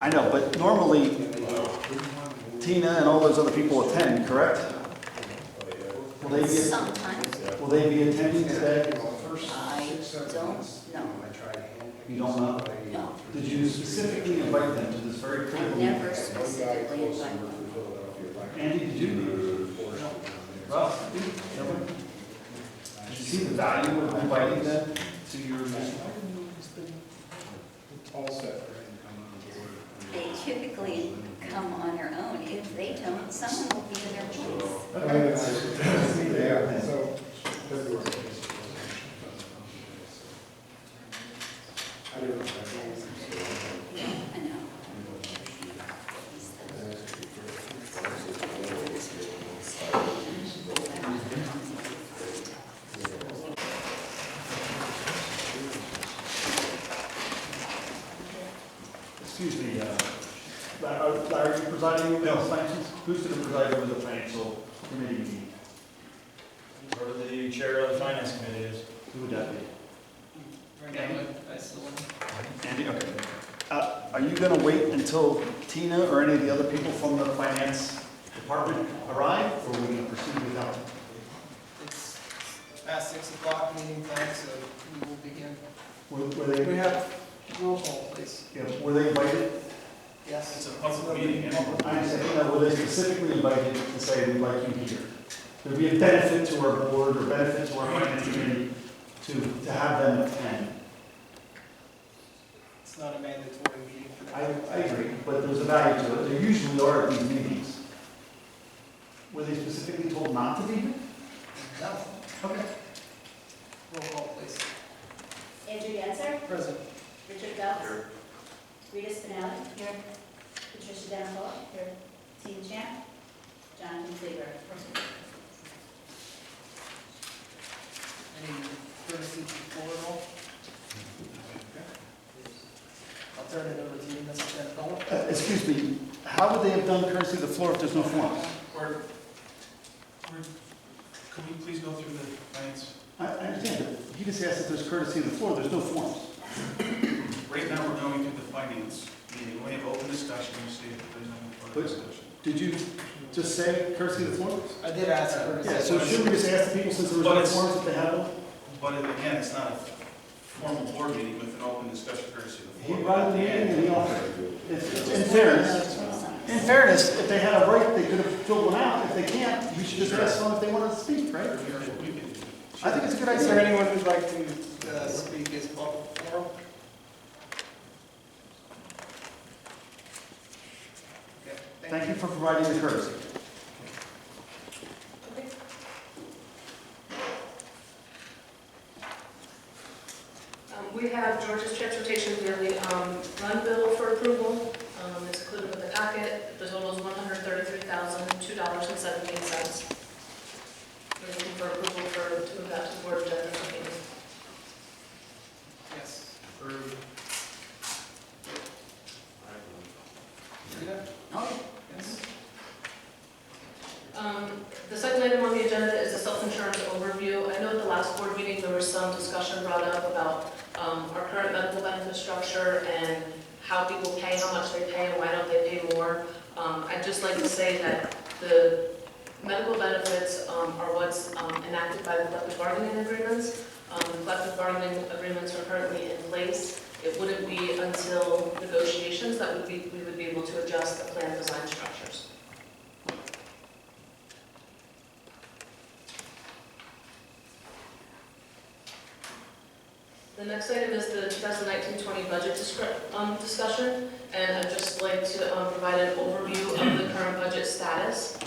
I know, but normally Tina and all those other people attend, correct? Will they be, Sometimes. will they be attending today? I don't know. You don't know? No. Did you specifically invite them to this very I critical? never specifically invited them. Andy, did you? Ralph, did you? Nobody? Did you see the value of inviting them to your meeting? All set for him to come on board. They typically come on their own. If they don't, someone will be in their place. Yeah, so, February. I don't know. Yeah, I know. Excuse me, Larry, are you presiding over the financials? Who's going to preside over the financial committee meeting? Or the chair of the finance committee is. Who would that be? Andy? Andy, okay. Are you going to wait until Tina or any of the other people from the finance department arrive, or are we going to proceed without them? It's past 6 o'clock meeting time, so we will begin. Were We they, have roll call, please. yeah, were they invited? Yes. It's a public meeting, and I understand, were they specifically invited to say we'd like you here? There'd be a benefit to our board or benefit to our finance committee to have them attend. It's not a mandatory meeting for I them. agree, but there's a value to it. There usually are at these meetings. Were they specifically told not to be here? No. Okay. Roll call, please. Andrew Yancer, Present. Richard Phelps, Rita Spinelli, here, Patricia Dennis, here, Tina Champ, Jonathan Sleeper. Any courtesy before at all? I'll turn it over to you, Mr. Dennis. Excuse me, how would they have done courtesy of the floor if there's no forms? could we please go through the finance? I understand, but he just asked if there's courtesy of the floor, there's no forms. Right now, we're going through the finance meeting. We have open discussion, we see if there's any further Please. discussion. Did you just say courtesy of the floor? I did ask courtesy. Yeah, so shouldn't we just ask the people since there was But no it's- forms if they have them? But again, it's not a formal board meeting with an open discussion courtesy of the He floor. brought the meeting and he offered it. In fairness, if they had a right, they could have filled one out. If they can't, we should just ask them if they want to speak, right? I think it's a good Is there idea. anyone who'd like to speak as public forum? Okay, Thank you for providing the courtesy. We have Georgia's Transportation Daily run bill for approval. It's included with the packet. The total is $133,002.17. We're looking for approval to move that to the board agenda for meeting. Yes. Rita? Oh, Yes. The second item on the agenda is the self-insurance overview. I know at the last board meeting, there was some discussion brought up about our current medical benefit structure and how people pay, how much they pay, and why don't they pay more. I'd just like to say that the medical benefits are what's enacted by the collective bargaining agreements. The collective bargaining agreements are currently in place. It wouldn't be until negotiations that we would be able to adjust the plan design structures. The next item is the 2019-20 budget discussion, and I'd just like to provide an overview of the current budget status.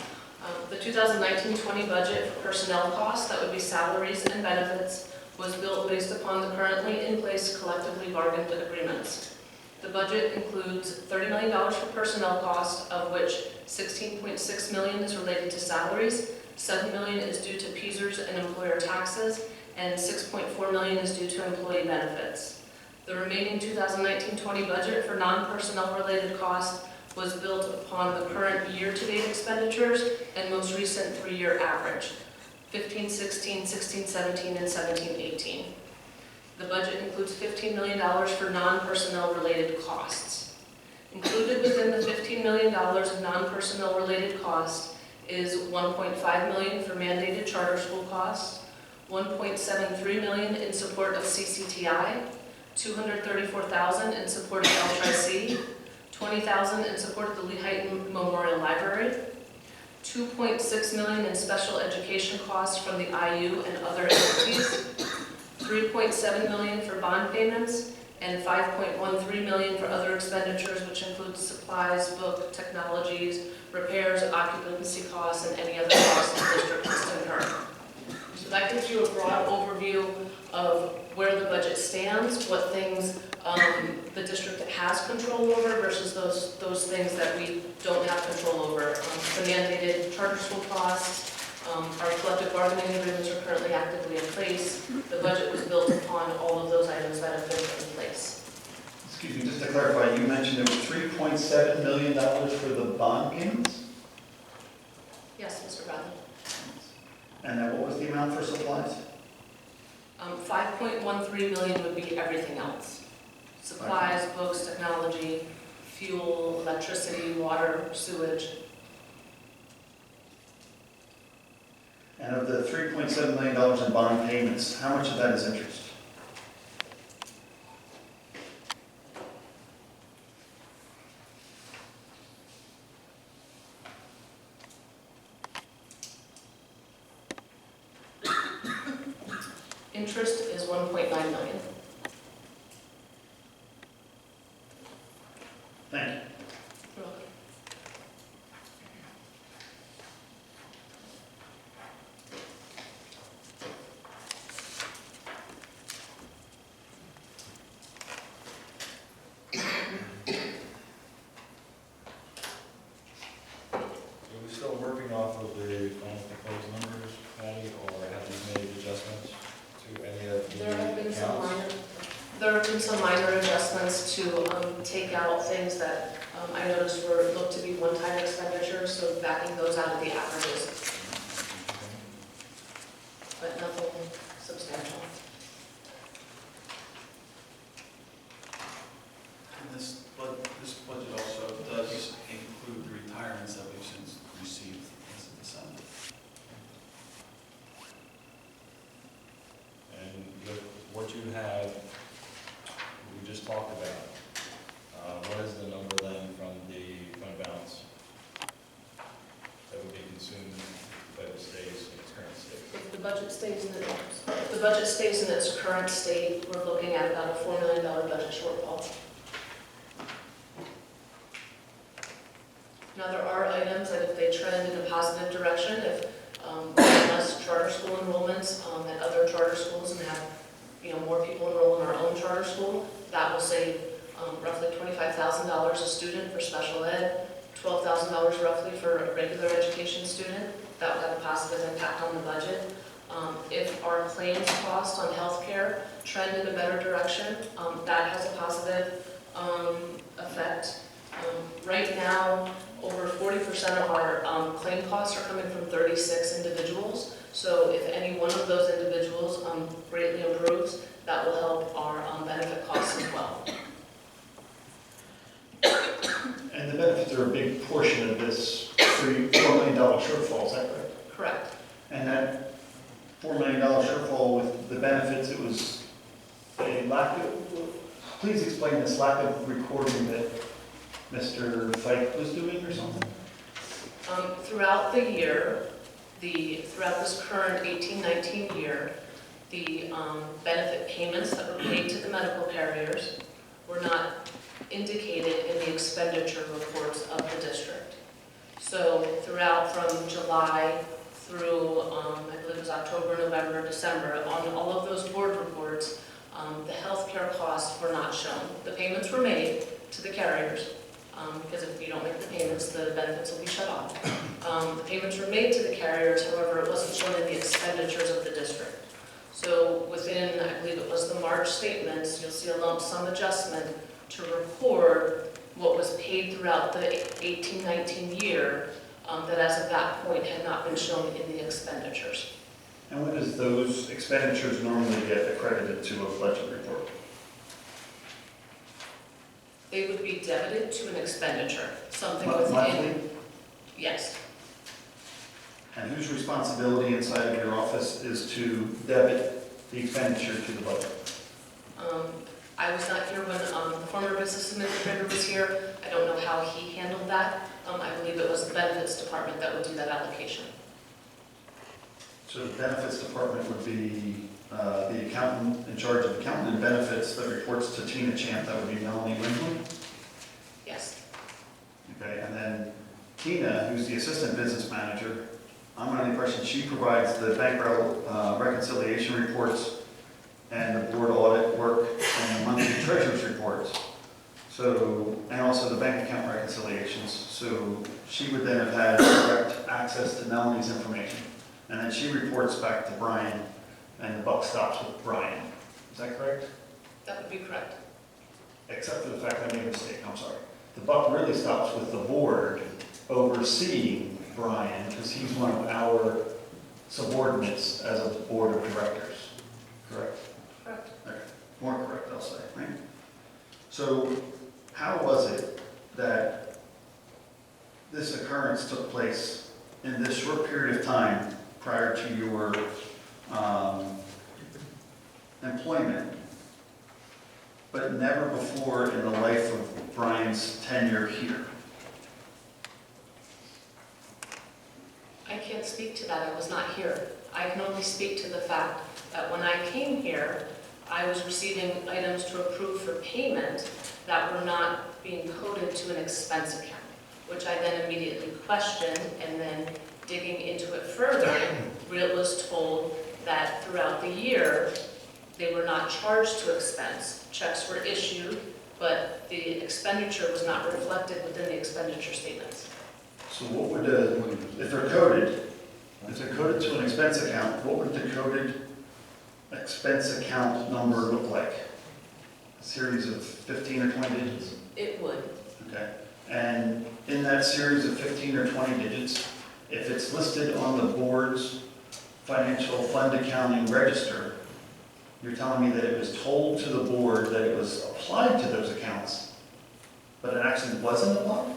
The 2019-20 budget for personnel costs, that would be salaries and benefits, was built based upon the currently in place collectively bargained agreements. The budget includes $30 million for personnel costs, of which $16.6 million is related to salaries, $7 million is due to PSERS and employer taxes, and $6.4 million is due to employee benefits. The remaining 2019-20 budget for non-personnel related costs was built upon the current year-to-date expenditures and most recent 3-year average, 15-16, 16-17, and 17-18. The budget includes $15 million for non-personnel related costs. Included within the $15 million of non-personnel related costs is $1.5 million for mandated charter school costs, $1.73 million in support of CCTI, $234,000 in support of LTRC, $20,000 in support of the Lehighton Memorial Library, $2.6 million in special education costs from the IU and other entities, $3.7 million for bond payments, and $5.13 million for other expenditures, which include supplies, book, technologies, repairs, occupancy costs, and any other costs the district must incur. So that gives you a broad overview of where the budget stands, what things the district has control over versus those things that we don't have control over. The mandated charter school costs, our collective bargaining agreements are currently actively in place. The budget was built upon all of those items that have been put in place. Excuse me, just to clarify, you mentioned it was $3.7 million for the bond payments? Yes, Mr. Bradley. And then what was the amount for supplies? 5.13 million would be everything else. Supplies, books, technology, fuel, electricity, water, sewage. And of the $3.7 million in bond payments, how much of that is interest? Interest is 1.9 million. Thank you. You're welcome. Are we still working off of the final proposed numbers, Patty, or have you made adjustments to any of the There have been some accounts? minor adjustments to take out things that I noticed looked to be one-time expenditures, so backing those out of the averages, but nothing substantial. And this budget also does include the retirements that we've since received as of December. And with what you have, we just talked about, what is the number then from the fund balance that would be consumed if the budget stays in its current state? If the budget stays in its current state, we're looking at about a $4 million budget shortfall. Now, there are items that if they trend in a positive direction, if we have less charter school enrollments at other charter schools and have more people enroll in our own charter school, that will save roughly $25,000 a student for special ed, $12,000 roughly for a regular education student. That would have a positive impact on the budget. If our claims cost on healthcare trend in a better direction, that has a positive effect. Right now, over 40% of our claim costs are coming from 36 individuals. So if any one of those individuals greatly improves, that will help our benefit costs as well. And the benefits are a big portion of this $4 million shortfall, is that correct? Correct. And that $4 million shortfall with the benefits, it was a lack of, please explain this lack of recording that Mr. Fike was doing or something? Throughout the year, throughout this current 18-19 year, the benefit payments that were paid to the medical carriers were not indicated in the expenditure reports of the district. So throughout from July through, I believe it was October, November, December, on all of those board reports, the healthcare costs were not shown. The payments were made to the carriers, because if you don't make the payments, the benefits will be shut off. The payments were made to the carriers, however, it wasn't shown in the expenditures of the district. So within, I believe it was the March statements, you'll see a lump sum adjustment to record what was paid throughout the 18-19 year that as of that point had not been shown in the expenditures. And when does those expenditures normally get accredited to a budget report? They would be debited to an expenditure, something within, Monthly? yes. And whose responsibility inside of your office is to debit the expenditure to the budget? I was not here when the former business administrator was here. I don't know how he handled that. I believe it was the benefits department that would do that allocation. So the benefits department would be the accountant in charge of accountant and benefits that reports to Tina Champ, that would be Melanie Windley. Yes, Okay, and then Tina, who's the assistant business manager, I'm under the impression she provides the bank reconciliation reports and the board audit work and the monthly treasurer's reports. So, and also the bank account reconciliations. So she would then have had direct access to Melanie's information. And then she reports back to Brian, and the buck stops with Brian. Is that correct? that would be correct. Except for the fact that I made a mistake, I'm sorry. The buck really stops with the board overseeing Brian, because he's one of our subordinates as a board of directors. Correct? Correct. Okay, more correct, I'll say, right? So how was it that this occurrence took place in this short period of time prior to your employment, but never before in the life of Brian's tenure here? I can't speak to that, I was not here. I can only speak to the fact that when I came here, I was receiving items to approve for payment that were not being coded to an expense account, which I then immediately questioned, and then digging into it further, was told that throughout the year, they were not charged to expense. Checks were issued, but the expenditure was not reflected within the expenditure statements. So what would, if they're coded to an expense account, what would the coded expense account number look like? A series of 15 or 20 digits? It would. Okay. And in that series of 15 or 20 digits, if it's listed on the board's financial fund accounting register, you're telling me that it was told to the board that it was applied to those accounts, but it actually wasn't applied?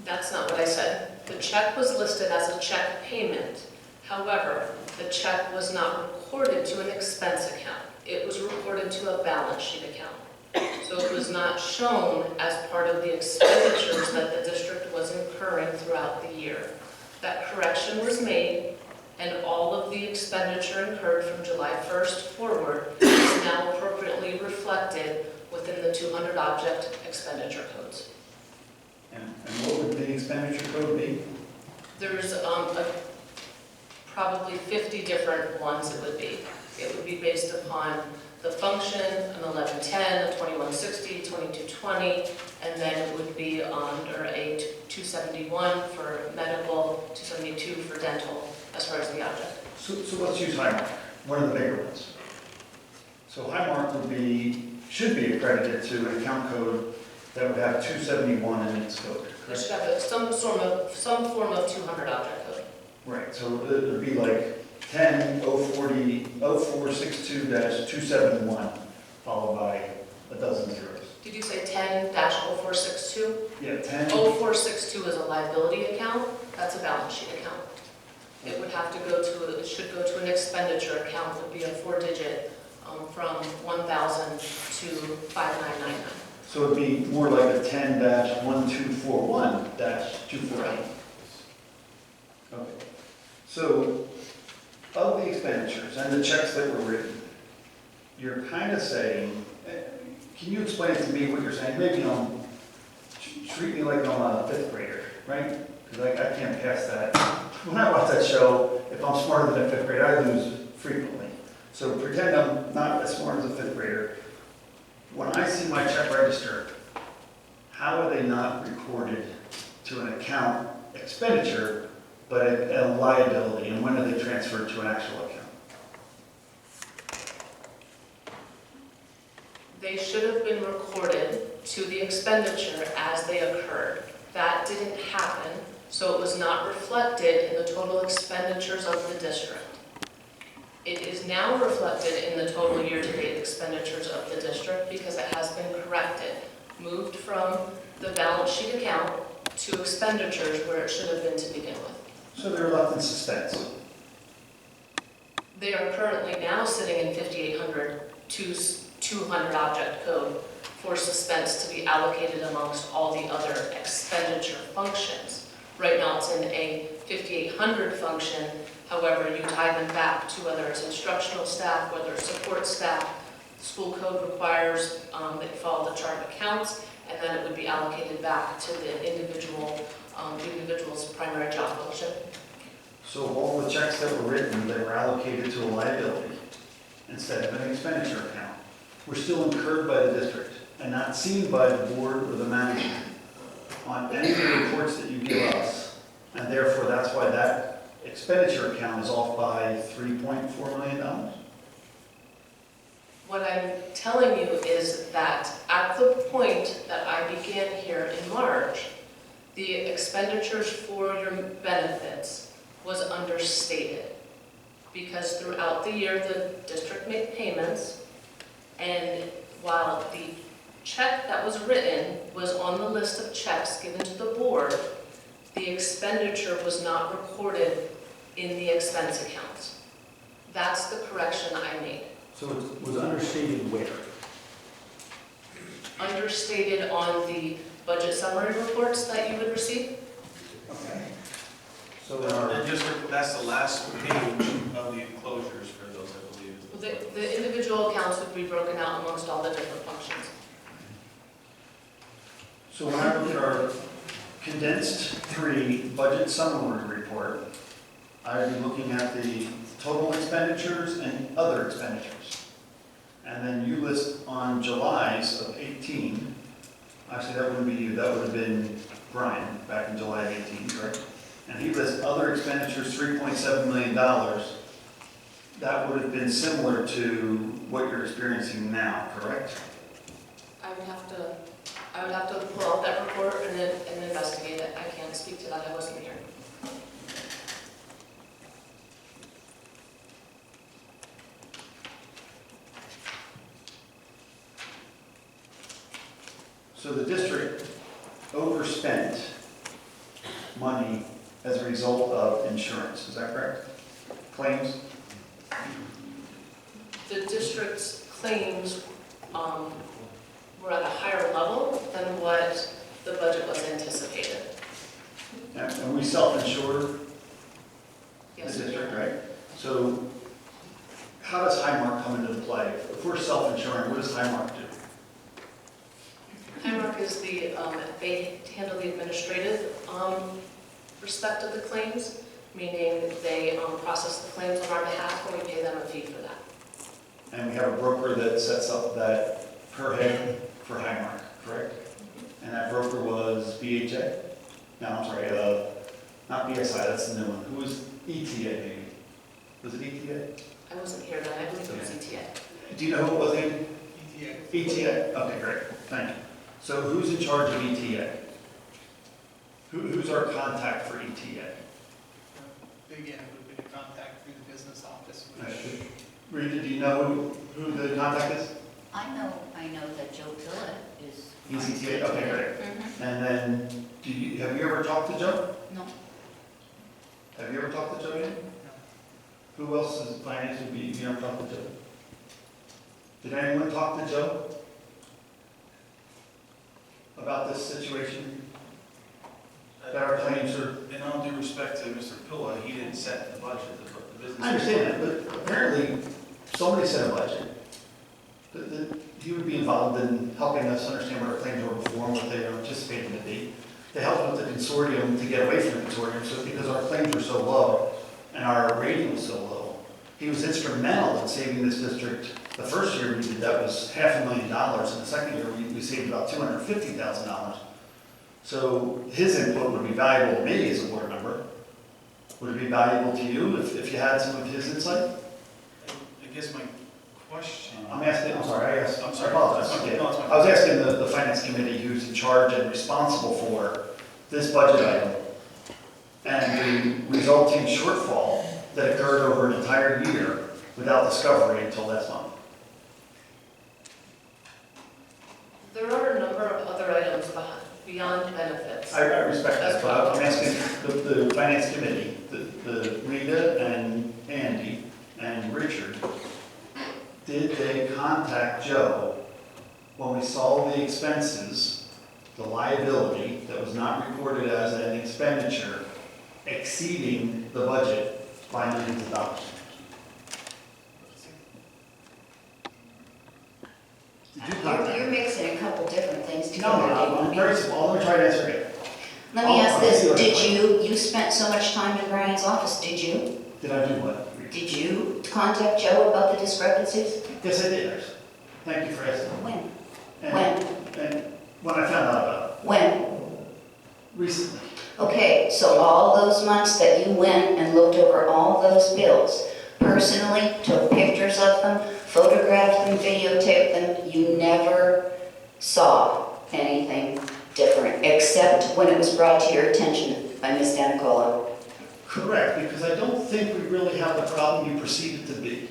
That's not what I said. The check was listed as a check payment. However, the check was not recorded to an expense account. It was recorded to a balance sheet account. So it was not shown as part of the expenditures that the district was incurring throughout the year. That correction was made, and all of the expenditure incurred from July 1st forward is now appropriately reflected within the 200 object expenditure codes. And what would the expenditure code be? There's probably 50 different ones it would be. It would be based upon the function, an 1110, a 2160, 2220, and then it would be under a 271 for medical, 272 for dental, as far as the object. So let's use Highmark, one of the bigger ones. So Highmark should be accredited to an account code that would have 271 in its code, It should correct? have some form of 200 object code. Right, so it would be like 10-0462-271, followed by a dozen zeros. Did you say 10-0462? Yeah, 10. 0462 is a liability account, that's a balance sheet account. It would have to it should go to an expenditure account, would be a 4-digit from 1,000 to 5999. So it'd be more like a 10-1241-248. Okay. So, of the expenditures and the checks that were written, you're kind of saying, can you explain to me what you're saying? Maybe treat me like I'm a fifth grader, right? Because I can't pass that. When I watch that show, if I'm smarter than a fifth grader, I lose frequently. So pretend I'm not as smart as a fifth grader. When I see my check register, how are they not recorded to an account expenditure, but a liability, and when are they transferred to an actual account? They should have been recorded to the expenditure as they occurred. That didn't happen, so it was not reflected in the total expenditures of the district. It is now reflected in the total year-to-date expenditures of the district because it has been corrected. moved from the balance sheet account to expenditures where it should have been to begin with. So they're left in suspense. They are currently now sitting in 5800 to 200 object code for suspense to be allocated amongst all the other expenditure functions. Right now it's in a 5800 function, however, you tie them back to whether it's instructional staff, whether it's support staff. School code requires that you follow the chart of accounts, and then it would be allocated back to the individual's primary job function. So all the checks that were written, they were allocated to a liability instead of an expenditure account. Were still incurred by the district and not seen by the board or the management on any of the reports that you give us. And therefore, that's why that expenditure account is off by $3.4 million. What I'm telling you is that at the point that I began here in March, the expenditures for your benefits was understated. Because throughout the year, the district made payments, and while the check that was written was on the list of checks given to the board, the expenditure was not recorded in the expense accounts. That's the correction I made. So it was understated where? Understated on the budget summary reports that you would receive. Okay. So in our, And just, that's the last page of the enclosures for those, I believe. The individual accounts would be broken out amongst all the different functions. so when I look at our condensed 3 budget summary report, I'd be looking at the total expenditures and other expenditures. And then you list on July's of 18, actually that wouldn't be you, that would have been Brian back in July of 18, correct? And he lists other expenditures, $3.7 million. That would have been similar to what you're experiencing now, correct? I would have to pull out that report and then investigate it. I can't speak to that, I wasn't here. So the district overspent money as a result of insurance, is that correct? Claims? The district's claims were at a higher level than what the budget was anticipated. And we self-insure the Yes, district, right? So how does Highmark come into play? If we're self-insuring, what does Highmark do? Highmark is they handle the administrative respect of the claims, meaning they process the claims on our behalf and we pay them a fee for that. And we have a broker that sets up that per head for Highmark, correct? And that broker was BHA? No, I'm sorry, not BSI, that's the new one. Who was ETA maybe? Was it ETA? I wasn't here then, I believe it was ETA. Do you know who it was, Andy? ETA. ETA, okay, great, thank you. So who's in charge of ETA? Who's our contact for ETA? Big N would have been a contact through the business office, which Rita, do you know who the contact is? I know that Joe Pilla is. He's ETA, okay, great. Mhm. And then, have you ever talked to Joe? No, Have you ever talked to Joe yet? Who else is finance would be, you ever talked to Joe? Did anyone talk to Joe about this situation? That our claims are, In all due respect to Mr. Pilla, he didn't set the budget, the business. I understand that, but apparently somebody set a budget. He would be involved in helping us understand what our claims were before and what they are anticipating to be. To help with the consortium to get away from the consortium, so because our claims were so low and our rating was so low. He was instrumental in saving this district. The first year we did that was $500,000, and the second year we saved about $250,000. So his input would be valuable to me as a board member. Would it be valuable to you if you had some of his insight? I guess my question. I'm asking, I'm sorry, I I'm sorry. apologize. No, Okay. no, it's fine. I was asking the finance committee who's in charge and responsible for this budget item and the resulting shortfall that occurred over an entire year without discovery until last month. There are a number of other items beyond benefits. I respect that, but I'm asking the finance committee, the Rita and Andy and Richard, did they contact Joe when we saw the expenses, the liability that was not recorded as an expenditure exceeding the budget by millions of dollars? Did you contact? You're mixing a couple different things No, together. I'm very simple, let me try to answer again. Let me ask this, you spent so much time in Brian's office, did you? Did I do what? Did you contact Joe about the discrepancies? Yes, I did, actually. Thank you for asking. When? And- When? And when I found out about When? it, recently. Okay, so all those months that you went and looked over all those bills, personally took pictures of them, photographed them, videotaped them, you never saw anything different, except when it was brought to your attention by Ms. Danicola. Correct, because I don't think we really have the problem you perceive it to be.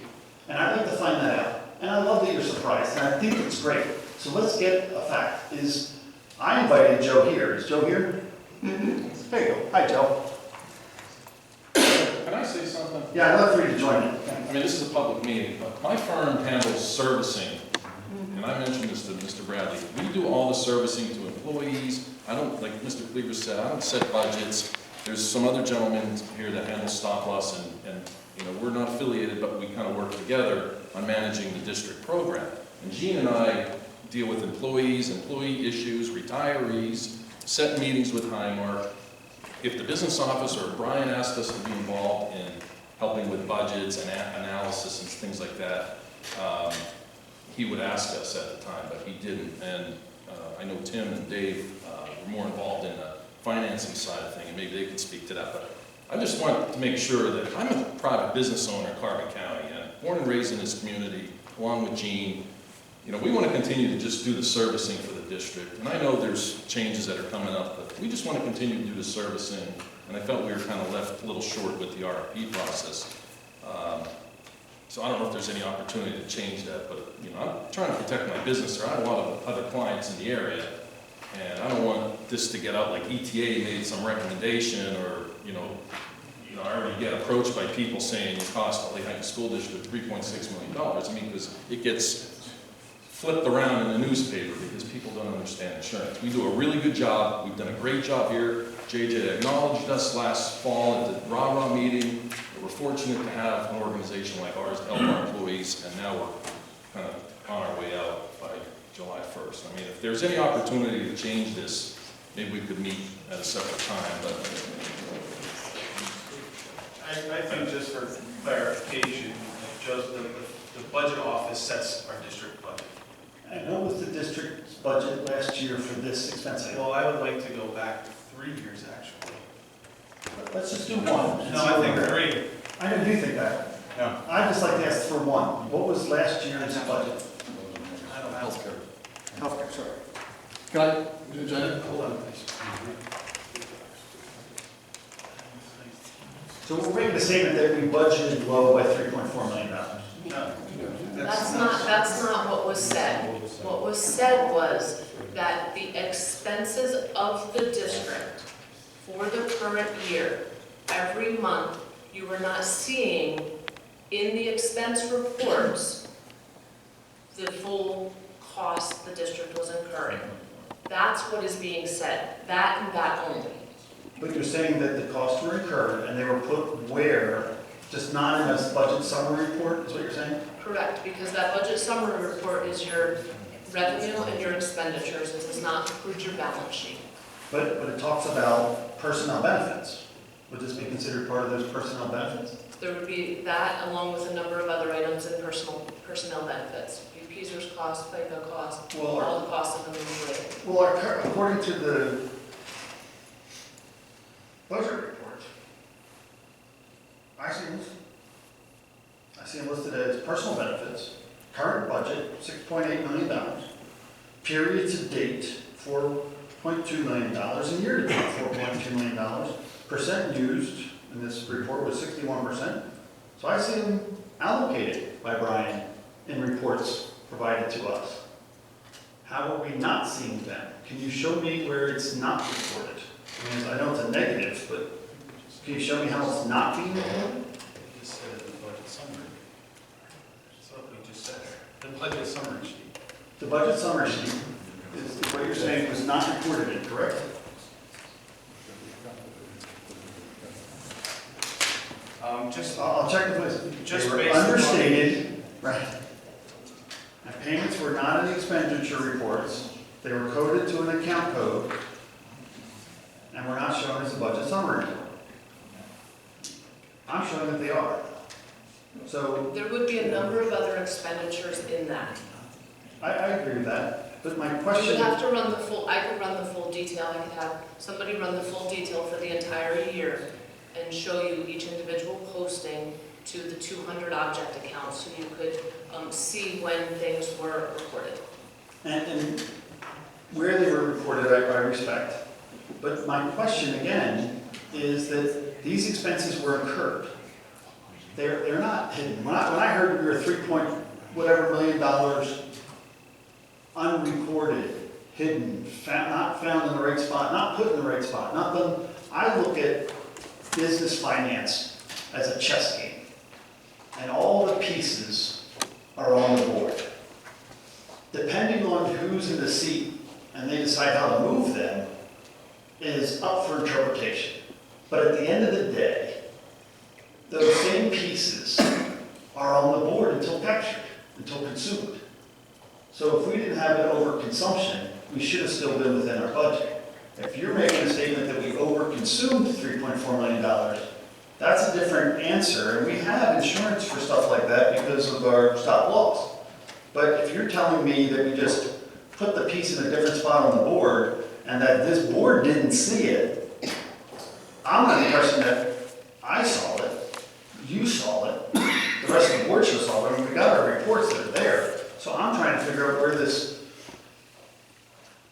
And I'd like to find that out. And I love that you're surprised, and I think it's great. So let's get a fact. I invited Joe here. Is Joe here? Mhm. There you go. Hi, Joe. Can I say something? Yeah, I'd love for you to join in. I mean, this is a public meeting, but my firm handles servicing, and I mentioned this to Mr. Bradley. We do all the servicing to employees. I don't, like Mr. Cleaver said, I don't set budgets. There's some other gentlemen here that handle stop loss, and you know, we're not affiliated, but we kind of work together on managing the district program. And Jean and I deal with employees, employee issues, retirees, set meetings with Highmark. If the business office or Brian asked us to be involved in helping with budgets and analysis and things like that, he would ask us at the time, but he didn't. And I know Tim and Dave were more involved in the financing side of things, and maybe they could speak to that. But I just want to make sure that I'm a private business owner in Carbon County, and born and raised in this community, along with Jean. You know, we want to continue to just do the servicing for the district. And I know there's changes that are coming up, but we just want to continue to do the servicing. And I felt we were kind of left a little short with the RFP process. So I don't know if there's any opportunity to change that, but you know, I'm trying to protect my business. There are a lot of other clients in the area, and I don't want this to get out like ETA made some recommendation, or you know, I already get approached by people saying it cost Lehigh School District $3.6 million. I mean, because it gets flipped around in the newspaper because people don't understand insurance. We do a really good job. We've done a great job here. JJ acknowledged us last fall at the RAH meeting. We're fortunate to have an organization like ours to help our employees, and now we're kind of on our way out by July 1st. I mean, if there's any opportunity to change this, maybe we could meet at a separate time, but I think just for clarification, just the budget office sets our district budget. And what was the district's budget last year for this expense item? Well, I would like to go back 3 years, actually. Let's just do one. and No, see I where think we're at. 3. I know you think that. No. I'd just like to ask for one. What was last year's budget? I don't have. Healthcare, sorry. Can I, Jen? Hold on, please. So we're making the statement that we budgeted low by $3.4 million. No, That's not what was said. What was said was that the expenses of the district for the current year, every month, you were not seeing in the expense reports the full cost the district was incurring. That's what is being said, that and that only. But you're saying that the costs were incurred and they were put where? Just not in a budget summary report, is what you're saying? Correct, because that budget summary report is your revenue and your expenditures. It does not include your balance sheet. But it talks about personnel benefits. Would this be considered part of those personnel benefits? There would be that along with a number of other items in personnel benefits. PSERS cost, FICA cost, Well, all the costs of the employee. Well, according to the budget report, I see them listed as personal benefits, current budget, $6.8 million, period to date, $4.2 million, and year to date, $4.2 million. Percent used in this report was 61%. So I see them allocated by Brian in reports provided to us. how are we not seeing them? Can you show me where it's not reported? I mean, I know it's a negative, but can you show me how it's not being reported? We just said it in the budget summary. That's what we just said. The budget summary sheet. The budget summary sheet is what you're saying was not recorded in, correct? Just, I'll check the place. Just They were based upon- understated, right? And payments were not in the expenditure reports. They were coded to an account code, and were not shown as a budget summary. I'm showing that they are. So There would be a number of other expenditures in that. I agree with that, but my You would question, have to run the full, I could run the full detail, I could have somebody run the full detail for the entire year and show you each individual posting to the 200 object accounts, so you could see when things were recorded. and where they were reported, I respect. But my question again is that these expenses were incurred. They're not hidden. When I heard we were $3 million unrecorded, hidden, not found in the right spot, not put in the right spot, not done, I look at business finance as a chess game. And all the pieces are on the board. Depending on who's in the seat and they decide how to move them is up for interpretation. But at the end of the day, those same pieces are on the board until captured, until consumed. So if we didn't have an overconsumption, we should have still been within our budget. If you're making a statement that we overconsumed $3.4 million, that's a different answer, and we have insurance for stuff like that because of our stop loss. But if you're telling me that we just put the piece in a different spot on the board, and that this board didn't see it, I'm under the impression that I saw it, you saw it, the rest of the board should have saw it, and we got our reports that are there. So I'm trying to figure out where this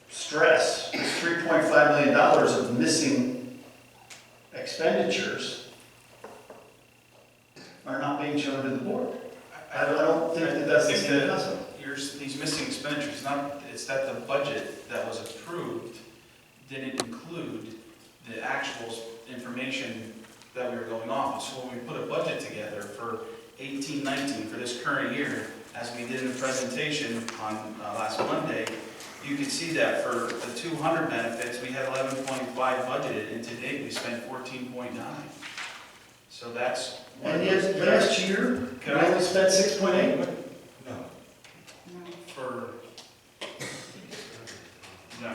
stress, this $3.5 million of missing expenditures are not being shown to the board. I don't think that that's the think same that concept. these missing expenditures, it's that the budget that was approved didn't include the actual information that we were going off of. So when we put a budget together for 18-19 for this current year, as we did in the presentation on last Monday, you can see that for the 200 benefits, we had 11.5 budgeted, and to date, we spent 14.9. So that's. And yet, last year, we only spent 6.8? No. For, no.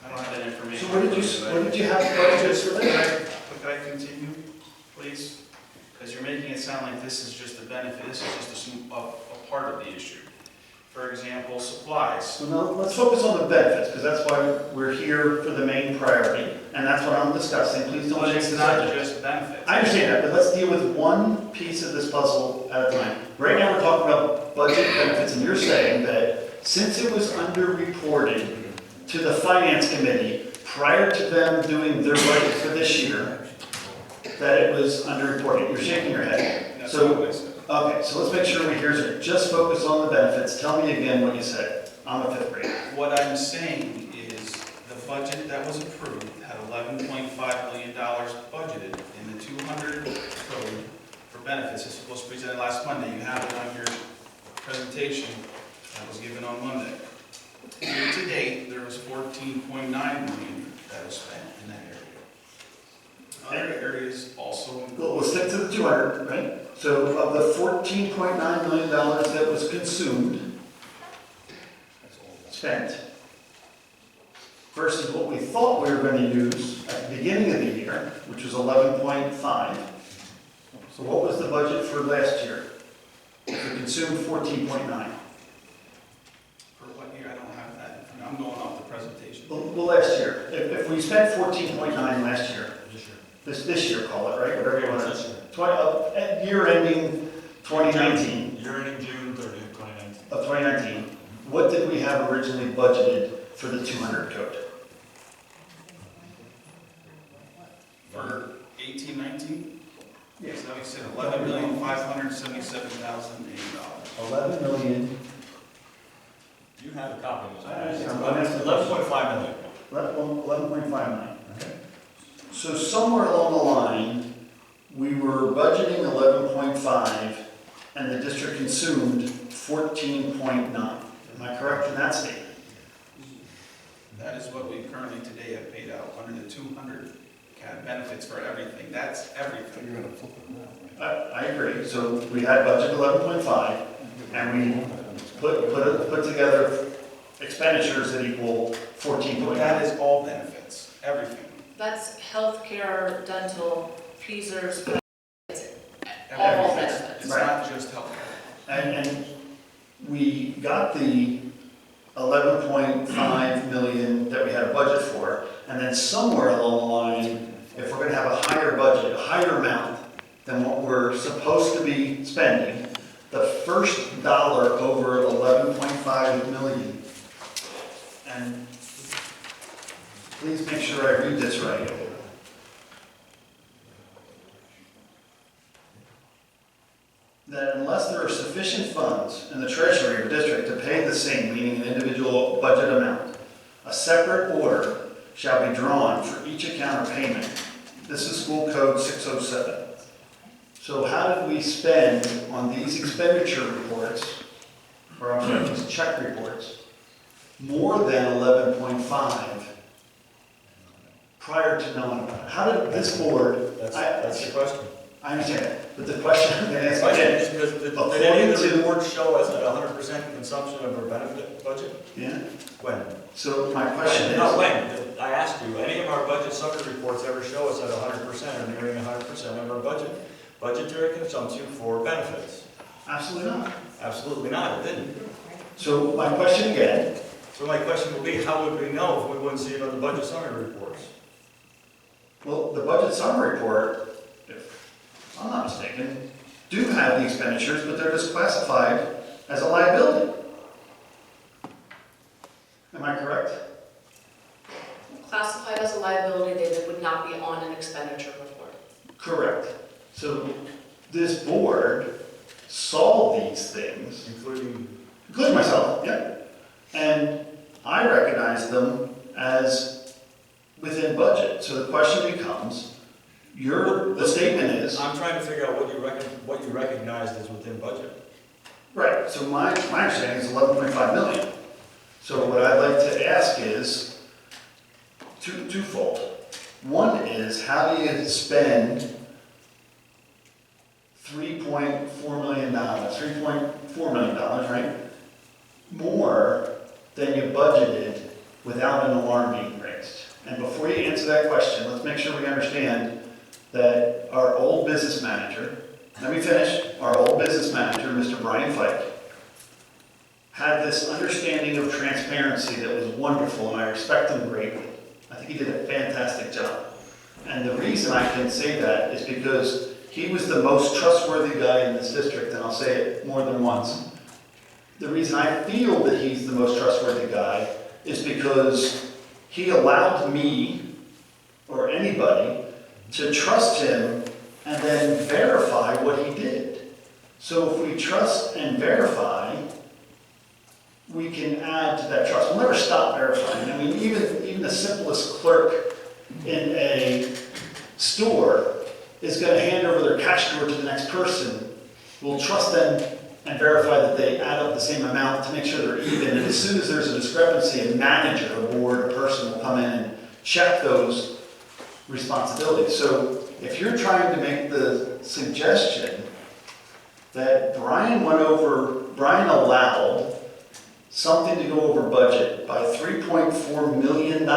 I don't have that information. So what did you have budgets for that? Could I continue, please? Because you're making it sound like this is just a benefit, this is just a part of the issue. For example, supplies. So now, let's focus on the benefits, because that's why we're here for the main priority, and that's what I'm discussing. Please don't But change it's the not subject. just benefits. I understand that, but let's deal with one piece of this puzzle at a time. Right now, we're talking about budget benefits, and you're saying that since it was underreported to the finance committee prior to them doing their budget for this year, that it was underreported. You're shaking your head. That's So, what I said. okay, so let's make sure we hear it. Just focus on the benefits. Tell me again what you said. I'm a fifth grader. What I'm saying is the budget that was approved had $11.5 million budgeted in the 200 code for benefits. This was presented last Monday. You have it on your presentation that was given on Monday. Year to date, there was $14.9 million that was spent in that area. Other areas also include. Well, we'll stick to the 200, right? So of the $14.9 million that was consumed, spent, versus what we thought we were going to use at the beginning of the year, which was 11.5. So what was the budget for last year? If we consumed 14.9. For what year, I don't have that. I'm going off the presentation. Well, last year, if we spent 14.9 last year, this year, call it, right? Whatever you want to. Year ending 2019. Year ending June 30th, 2019. Of 2019, what did we have originally budgeted for the 200 code? For 18-19? Yes. So we said $11,577,080. 11 million. You have a copy of this. I understand. 11.5 million. 11.59. Okay. So somewhere along the line, we were budgeting 11.5 and the district consumed 14.9. Am I correct in that statement? That is what we currently today have paid out, under the 200 benefits for everything, that's everything. You're gonna flip it now. I agree. So we had budget 11.5 and we put together expenditures that equal 14.9. That is all benefits, everything. That's healthcare, dental, PSERS, all Everything. benefits. It's not just health. And we got the 11.5 million that we had a budget for, and then somewhere along the line, if we're gonna have a higher budget, a higher amount than what we're supposed to be spending, the first dollar over 11.5 million, and please make sure I read this right. That unless there are sufficient funds in the treasury of the district to pay the same, meaning an individual budget amount, a separate order shall be drawn for each account or payment. This is School Code 607. So how did we spend on these expenditure reports, or I'm sorry, these check reports, more than 11.5 prior to knowing about it? How did this board, That's the question. I understand, but the question I'm going to ask Question again, is, did According any of the to- reports show us at 100% consumption of our benefit budget? yeah? When? So my question is. No, when? I asked you, any of our budget summary reports ever show us at 100% or nearing 100% of our budgetary consumption for benefits? Absolutely not. Absolutely not, it didn't. So my question again, So my question would be, how would we know if we wouldn't see it on the budget summary reports? well, the budget summary report, if I'm not mistaken, do have the expenditures, but they're just classified as a liability. Am I correct? Classified as a liability, they would not be on an expenditure report. Correct. So this board saw these things, Including, including myself, yeah, and I recognized them as within budget. So the question becomes, the statement is, I'm trying to figure out what you recognized as within budget. right, so my understanding is 11.5 million. So what I'd like to ask is twofold. One is, how do you spend $3.4 million, right? More than you budgeted without an alarm being raised. And before you answer that question, let's make sure we understand that our old business manager, let me finish, our old business manager, Mr. Brian Fike, had this understanding of transparency that was wonderful, and I respect him greatly. I think he did a fantastic job. And the reason I can say that is because he was the most trustworthy guy in this district, and I'll say it more than once. The reason I feel that he's the most trustworthy guy is because he allowed me, or anybody, to trust him and then verify what he did. So if we trust and verify, we can add to that trust. We'll never stop verifying. I mean, even the simplest clerk in a store is going to hand over their cash drawer to the next person. We'll trust them and verify that they add up the same amount to make sure they're even. And as soon as there's a discrepancy, a manager, a board, a person will come in and check those responsibilities. So if you're trying to make the suggestion that Brian allowed something to go over budget by $3.4 million,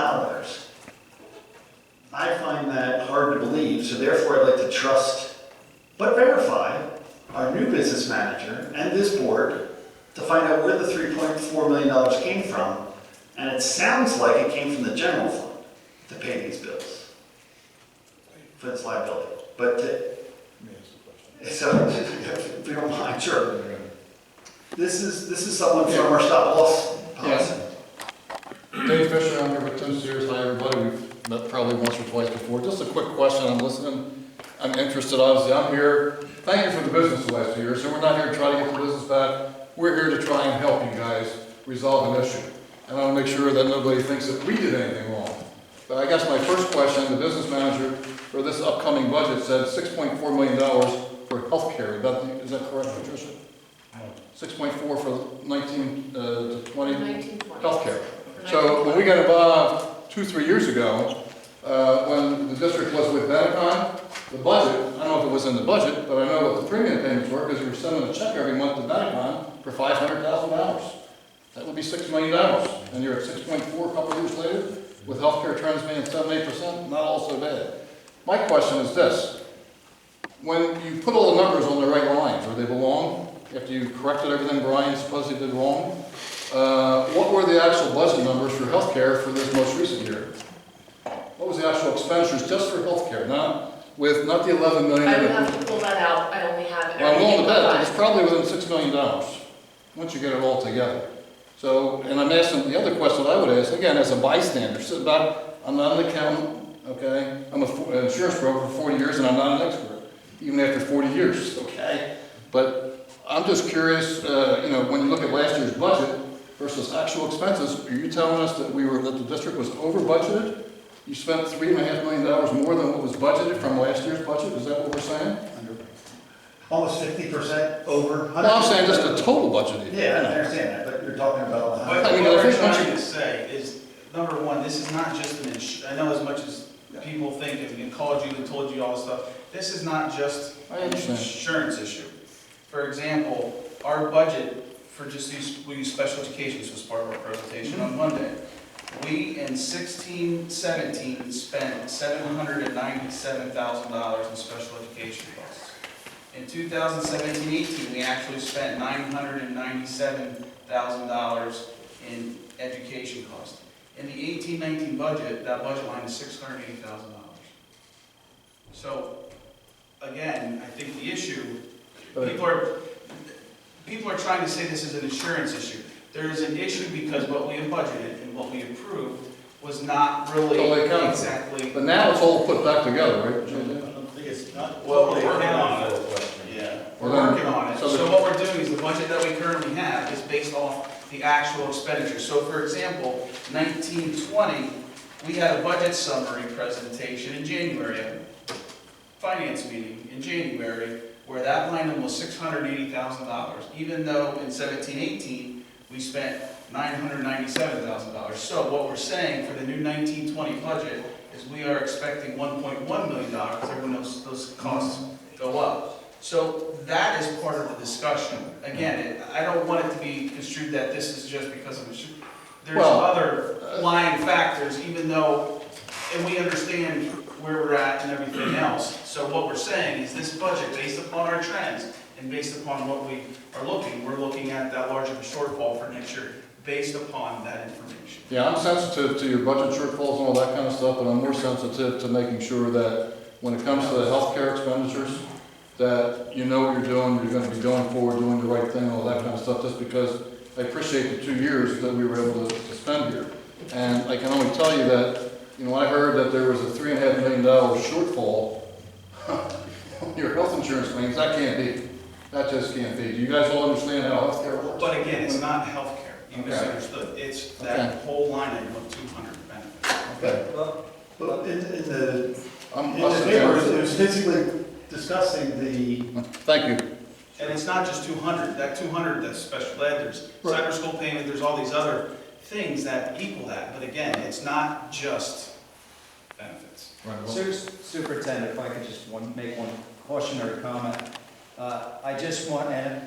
I find that hard to believe. So therefore, I'd like to trust, but verify, our new business manager and this board to find out where the $3.4 million came from. And it sounds like it came from the general fund to pay these bills for this liability. But so, if you don't mind, sure. This is someone from our stop loss policy. Dave Fisher, I'm here with Tim Sears. Hi, everybody. We've met probably once or twice before. Just a quick question. I'm listening. I'm interested. Obviously, I'm here. Thank you for the business the last 2 years. So we're not here to try to get the business back. We're here to try and help you guys resolve an issue. And I want to make sure that nobody thinks that we did anything wrong. But I guess my first question, the business manager for this upcoming budget said $6.4 million for healthcare. Is that correct, Patricia? 6.4 for 19 to 20 1920. healthcare. So when we got involved 2-3 years ago, when the district was with Benetcon, the budget, I don't know if it was in the budget, but I know what the premium payments were because you were sending a check every month to Benetcon for $500,000. That would be $6 million. And you're at 6.4 a couple of years later with healthcare trends being 7-8%, not all so bad. My question is this. When you put all the numbers on the right lines, where they belong, after you corrected everything Brian supposedly did wrong, what were the actual budget numbers for healthcare for this most recent year? What was the actual expenditures just for healthcare, not the 11 million? I would have to pull that out, I only have it. Well, I'm willing to bet that it's probably within $6 million, once you get it all together. So, and I'm asking, the other question I would ask, again, as a bystander, sitting back, I'm not an accountant, okay? I'm an insurance broker for 40 years and I'm not an expert, even after 40 years, okay? But I'm just curious, when you look at last year's budget versus actual expenses, are you telling us that that the district was over budgeted? You spent $3.5 million more than what was budgeted from last year's budget, is that what we're saying? Almost 50% over. No, I'm saying just the total budget. Yeah, I understand that, but you're talking about. What I mean, what I we're think once trying you- to say is, number one, this is not just I know as much as people think and called you and told you all this stuff, this is not just I an understand. insurance issue. For example, our budget for just we use special education, this was part of our presentation on Monday. We in 16-17 spent $797,000 in special education costs. In 2017-18, we actually spent $997,000 in education costs. In the 18-19 budget, that budget line is $680,000. So, again, I think the issue, people are trying to say this is an insurance issue. There is an issue because what we have budgeted and what we approved was not really Totally accounted for. exactly. But now it's all put back together, right? I don't think it's not. Well, we're working on it. Yeah. We're Well, then- working on it. so the- So what we're doing is the budget that we currently have is based off the actual expenditures. So for example, 1920, we had a budget summary presentation in January, a finance meeting in January, where that line item was $680,000, even though in 17-18, we spent $997,000. So what we're saying for the new 1920 budget is we are expecting $1.1 million, because everyone knows those costs go up. So that is part of the discussion. Again, I don't want it to be construed that this is just because of the there's Well, other lying factors, even though, and we understand where we're at and everything else. So what we're saying is this budget, based upon our trends and based upon what we are we're looking at that large of a shortfall for next year, based upon that information. Yeah, I'm sensitive to your budget shortfalls and all that kind of stuff, but I'm more sensitive to making sure that when it comes to the healthcare expenditures, that you know what you're doing, you're gonna be going forward, doing the right thing, all that kind of stuff, just because I appreciate the 2 years that we were able to spend here. And I can only tell you that, I heard that there was a $3.5 million shortfall on your health insurance claims. That can't be. That just can't be. Do you guys all understand how healthcare works? But again, it's not healthcare, you Okay. misunderstood. It's that whole line item of 200 benefits. Okay. But in the I'm paper, it was basically discussing the, Thank you. And it's not just 200, that 200, that's special ed, there's Right. cyber school payment, there's all these other things that equal that. But again, it's not just benefits. Right, well, Superintendent, if I could just make one cautionary comment. I just want, and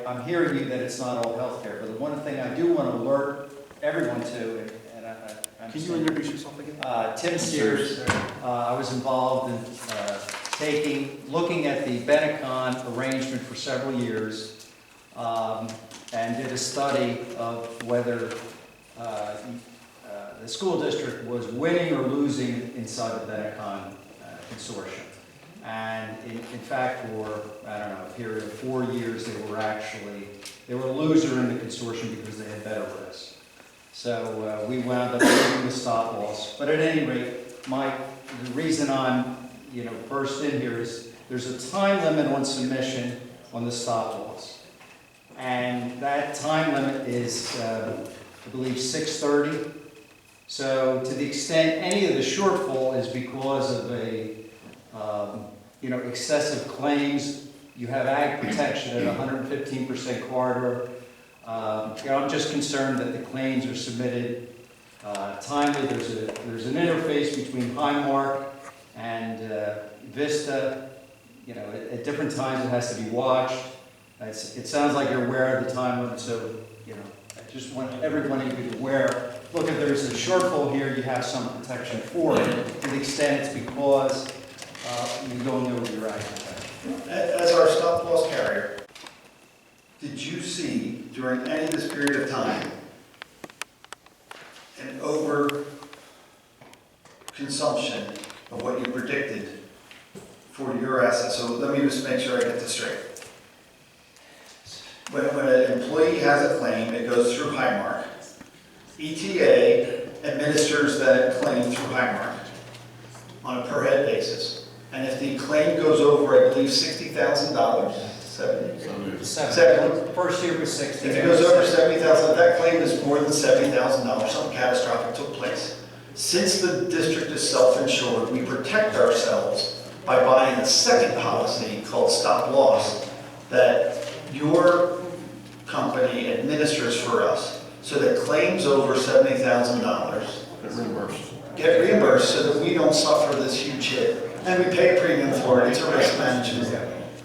I'm hearing you that it's not all healthcare, but the one thing I do want to alert everyone to, and I can you introduce yourself again? Tim Sears, I was involved in looking at the Benetcon arrangement for several years, and did a study of whether the school district was winning or losing inside the Benetcon consortium. And in fact, for, I don't know, a period of 4 years, they were a loser in the consortium because they had better risks. So we wound up moving the stop loss. But at any rate, the reason I'm first in here is there's a time limit on submission on the stop loss. and that time limit is, I believe, 6:30. So to the extent any of the shortfall is because of excessive claims, you have ag protection at 115% corridor. I'm just concerned that the claims are submitted timely. There's an interface between Highmark and Vista. At different times it has to be watched. It sounds like you're aware of the time limit, so I just want everyone to be aware. Look, if there's a shortfall here, you have some protection for it. To the extent it's because you're going over your ag protection. As our stop loss carrier, did you see during any of this period of time an over consumption of what you predicted for your assets? So let me just make sure I get this straight. When an employee has a claim, it goes through Highmark. ETA administers that claim through Highmark on a per head basis. And if the claim goes over, I believe, $60,000, 70. First year was 60. If it goes over 70,000, that claim is more than $70,000, something catastrophic took place. Since the district is self-insured, we protect ourselves by buying a second policy called stop loss that your company administers for us, so that claims over $70,000 get reimbursed so that we don't suffer this huge hit. And we pay a premium for it, it's a risk management.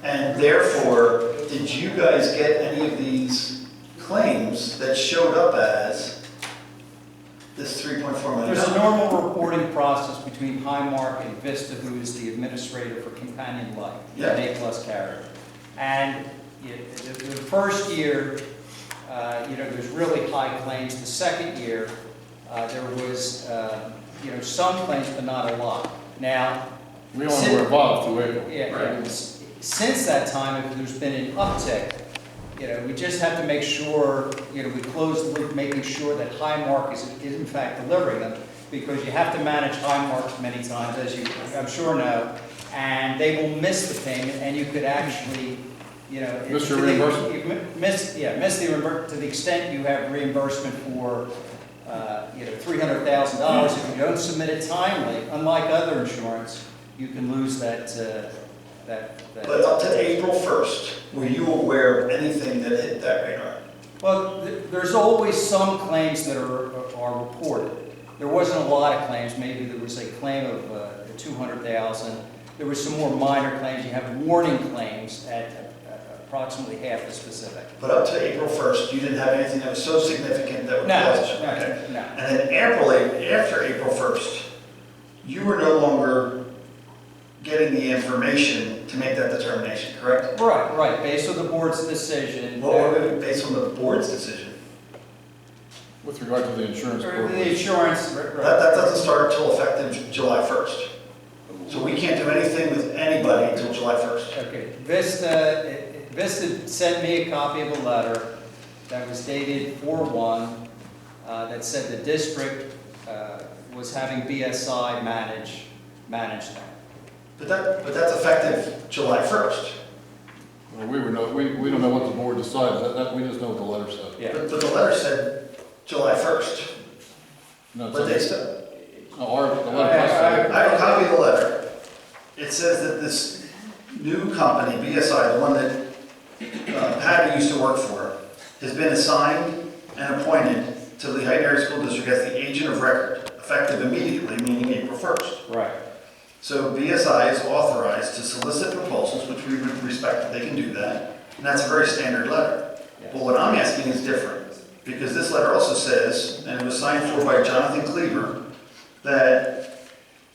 And therefore, did you guys get any of these claims that showed up as this $3.4 million? There's a normal reporting process between Highmark and Vista, who is the administrator for Companion Life, Yeah. an A+ carrier. And the first year, there's really high claims. The second year, there was, some claims, but not a lot. Now, We only were involved through April. yeah, since that time, if there's been an uptick, we just have to make sure, we close the loop, making sure that Highmark is in fact delivering them, because you have to manage Highmarks many times, as you, I'm sure know, and they will miss the payment, and you could actually, Miss your reimbursement? miss the reimbursement to the extent you have reimbursement for, $300,000. If you don't submit it timely, unlike other insurance, you can lose that. But up to April 1st, were you aware of anything that hit that radar? Well, there's always some claims that are reported. There wasn't a lot of claims. Maybe there was a claim of $200,000. There were some more minor claims. You have warning claims at approximately half the specific. But up to April 1st, you didn't have anything that was so significant that would No, cause you? Okay. no. And then after April 1st, you were no longer getting the information to make that determination, correct? Right, based on the board's decision. What would it be based on the board's decision? With regard to the insurance The corporation. insurance, That doesn't start until effective July 1st. So we can't do anything with anybody until July 1st. Okay, Vista sent me a copy of a letter that was dated 4/1 that said the district was having BSI manage that. But that's effective July 1st. Well, we don't know what the board decides, we just know what the letter said. Yeah. But the letter said July 1st. No, But they it's, said, the letter I said. I have a copy of the letter. It says that this new company, BSI, the one that Patty used to work for, has been assigned and appointed to the Lehigh Area School District as the agent of record, effective immediately, meaning April 1st. Right. So BSI is authorized to solicit proposals, which we would respect that they can do that, and that's a very standard letter. Yeah. But what I'm asking is different, because this letter also says, and it was signed for by Jonathan Cleaver, that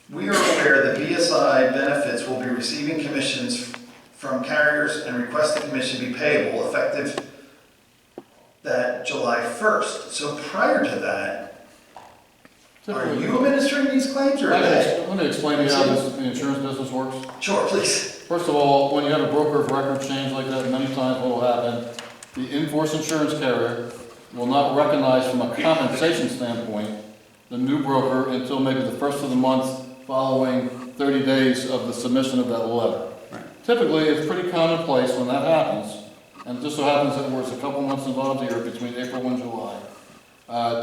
we are aware that BSI benefits will be receiving commissions from carriers and request the commission be payable effective that July 1st. So prior to that, are you administering these claims or they? Let me explain to you how the insurance business works. Sure, please. First of all, when you have a broker of record change like that, many times what will happen, the in-force insurance carrier will not recognize from a compensation standpoint the new broker until maybe the first of the month following 30 days of the submission of that letter. Right. Typically, it's pretty commonplace when that happens, And it just so happens that there was a couple months involved here between April and July.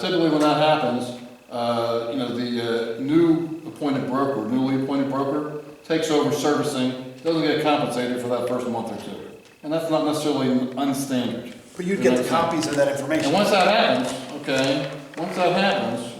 Typically when that happens, the newly appointed broker takes over servicing, doesn't get compensated for that first month or two. And that's not necessarily unstandard. But you'd get the copies of that information. And once that happens,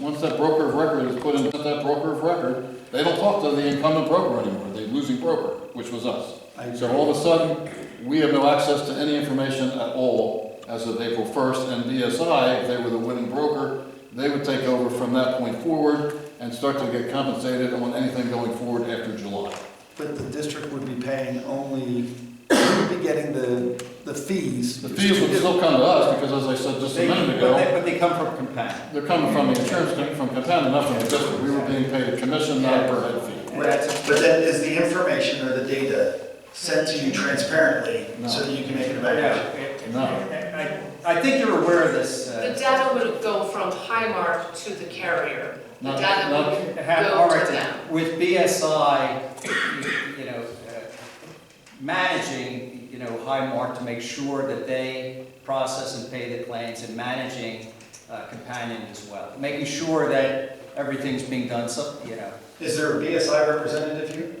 once that broker of record is put into that broker of record, they don't talk to the incumbent broker anymore, the losing broker, which was us. So all of a sudden, we have no access to any information at all as of April 1st, and BSI, if they were the winning broker, they would take over from that point forward and start to get compensated on anything going forward after July. But the district would be paying only, would be getting the fees. The fees would still come to us, because as I said just a minute ago, But they come from Companion. they're coming from the insurance company, from Companion, not from the district. We were being paid a commission, not a per head fee. But then is the information or the data sent to you transparently so that you can make an evaluation? No. I think you're aware of this. The data would go from Highmark to the carrier. The Not- data not- would All go right, to them. with BSI, managing, Highmark to make sure that they process and pay the claims, and managing Companion as well, making sure that everything's being done, Is there a BSI representative here?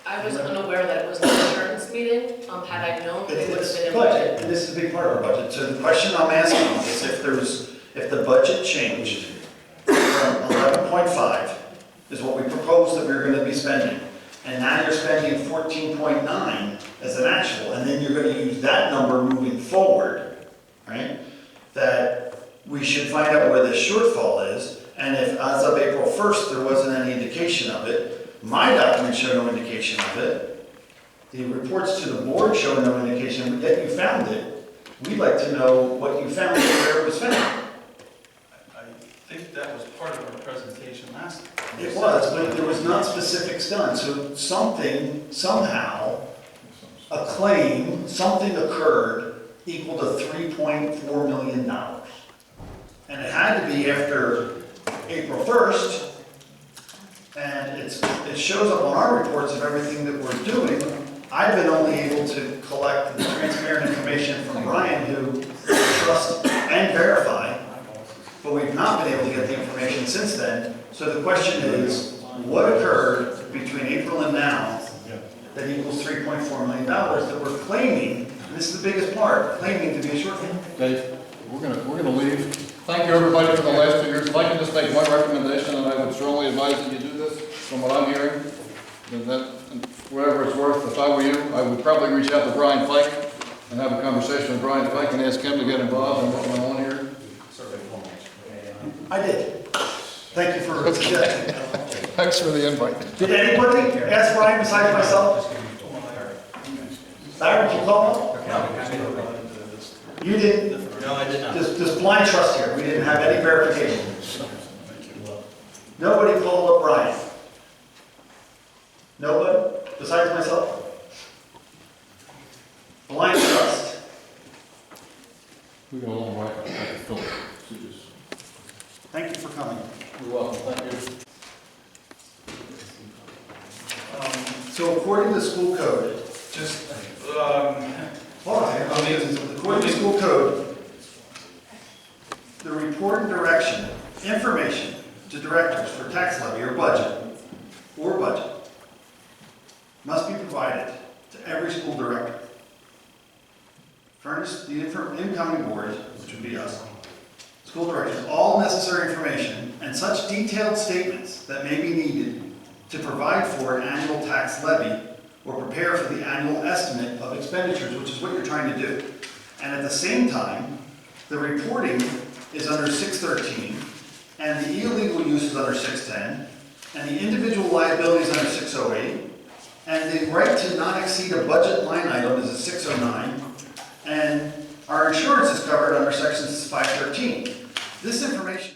I was unaware that it was an insurance meeting. Had I known, they would have It's been in budget, budget. and this is a big part of our budget. So the question I'm asking is if the budget changed from 11.5 is what we proposed that we were gonna be spending, and now you're spending 14.9 as an actual, and then you're gonna use that number moving forward, right? That we should find out where the shortfall is, and if as of April 1st, there wasn't any indication of it, my documents show no indication of it, the reports to the board show no indication, yet you found it. We'd like to know what you found and where it was found. I think that was part of our presentation last time. It was, but there was not specifics done, so something, somehow, a claim, something occurred equal to $3.4 million. And it had to be after April 1st, and it shows up on our reports of everything that we're doing. I've been only able to collect the transparent information from Brian, who trust and verify, but we've not been able to get the information since then. So the question is, what occurred between April and now that equals $3.4 million that we're claiming, and this is the biggest part, claiming to be a shortfall? Dave, we're gonna leave. Thank you, everybody, for the last 2 years. If I can just make one recommendation, and I would strongly advise that you do this, from what I'm hearing, and that, whatever it's worth, if I were you, I would probably reach out to Brian Fike and have a conversation with Brian Fike and ask him to get involved in what's going on here. I did. Thank you for suggesting. Thanks for the invite. Did anybody ask Brian besides myself? Larry, did you call him? You didn't? No, I did not. Just blind trust here. We didn't have any verification. Nobody called up Brian. Nobody? Besides myself? Blind trust. We got a long way. Phil. Thank you for coming. You're welcome. Thank you. So according to the school code, Just, hold on, according to the school code, the report and direction, information to directors for tax levy or budget, must be provided to every school director. Furnish the incoming board, which would be us, school directors, all necessary information and such detailed statements that may be needed to provide for an annual tax levy or prepare for the annual estimate of expenditures, which is what you're trying to do. And at the same time, the reporting is under 613, and the illegal use is under 610, and the individual liability is under 608, and the right to not exceed a budget line item is a 609, and our insurance is covered under section 513. This information